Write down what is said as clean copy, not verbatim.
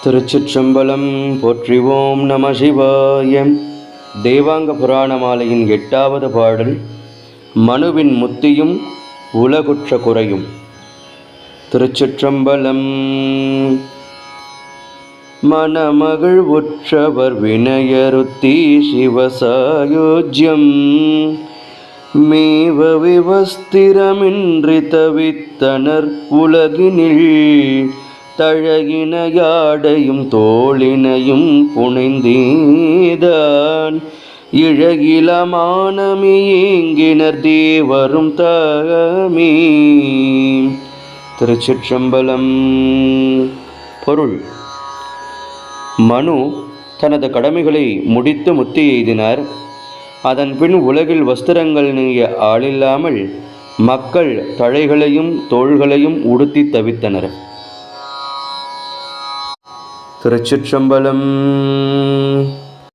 திருச்சிற்றம்பலம். போற்றிவோம் நம சிவாய. தேவாங்க புராணமாலையின் 8வது பாடல். மனுவின் முத்தியும் உலகுற்ற குறையும். திருச்சிற்றம்பலம். மணமகள் உற்றவர் வினயருத்தி சிவசாயோஜ்யம் மேவ விவஸ்திரமின்றி தவித்தனர் உலகினில் தழகினையாடையும் தோளினையும் புனைந்தீதான் இழகிலமானமியேங்கினர் தேவரும் தாமே. திருச்சிற்றம்பலம். பொருள்: மனு தனது கடமைகளை முடித்து முத்தி எய்தினார். அதன் பின் உலகில் வஸ்திரங்கள் நீங்கிய ஆளில்லாமல் மக்கள் தழைகளையும் தோள்களையும் உடுத்தி தவித்தனர். திருச்சிற்றம்பலம்.